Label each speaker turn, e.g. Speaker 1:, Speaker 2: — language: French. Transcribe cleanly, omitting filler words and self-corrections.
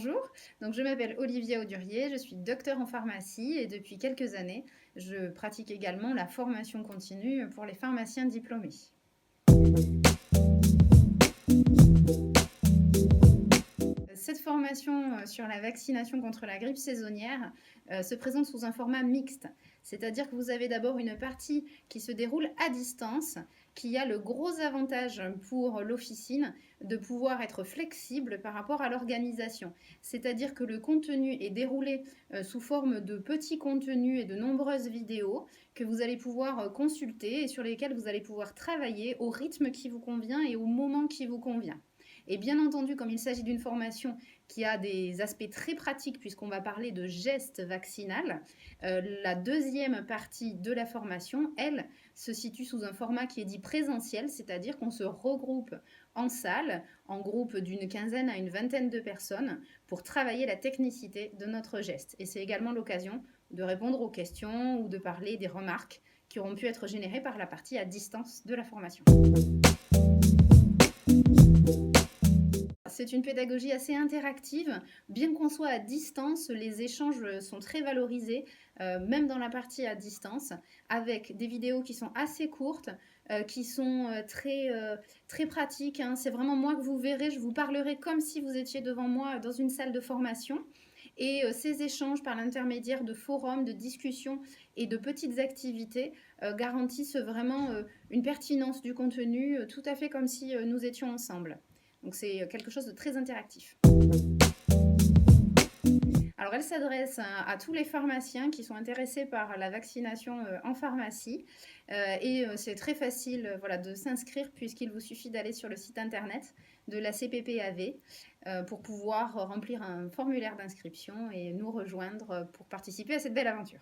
Speaker 1: Bonjour, donc je m'appelle Olivia Audurier, je suis docteur en pharmacie et depuis quelques années, je pratique également la formation continue pour les pharmaciens diplômés. Cette formation sur la vaccination contre la grippe saisonnière se présente sous un format mixte, c'est-à-dire que vous avez d'abord une partie qui se déroule à distance, qui a le gros avantage pour l'officine de pouvoir être flexible par rapport à l'organisation. C'est-à-dire que le contenu est déroulé sous forme de petits contenus et de nombreuses vidéos que vous allez pouvoir consulter et sur lesquelles vous allez pouvoir travailler au rythme qui vous convient et au moment qui vous convient. Et bien entendu, comme il s'agit d'une formation qui a des aspects très pratiques, puisqu'on va parler de gestes vaccinal, la deuxième partie de la formation, elle, se situe sous un format qui est dit présentiel, c'est-à-dire qu'on se regroupe en salle, en groupe d'une quinzaine à une vingtaine de personnes, pour travailler la technicité de notre geste. Et c'est également l'occasion de répondre aux questions ou de parler des remarques qui auront pu être générées par la partie à distance de la formation. C'est une pédagogie assez interactive. Bien qu'on soit à distance, les échanges sont très valorisés, même dans la partie à distance, avec des vidéos qui sont assez courtes, qui sont très pratiques, hein. C'est vraiment moi que vous verrez, je vous parlerai comme si vous étiez devant moi dans une salle de formation. Et ces échanges par l'intermédiaire de forums, de discussions et de petites activités garantissent vraiment une pertinence du contenu, tout à fait comme si nous étions ensemble. Donc c'est quelque chose de très interactif. Alors elle s'adresse à tous les pharmaciens qui sont intéressés par la vaccination en pharmacie et c'est très facile voilà, de s'inscrire puisqu'il vous suffit d'aller sur le site internet de la CPPAV pour pouvoir remplir un formulaire d'inscription et nous rejoindre pour participer à cette belle aventure.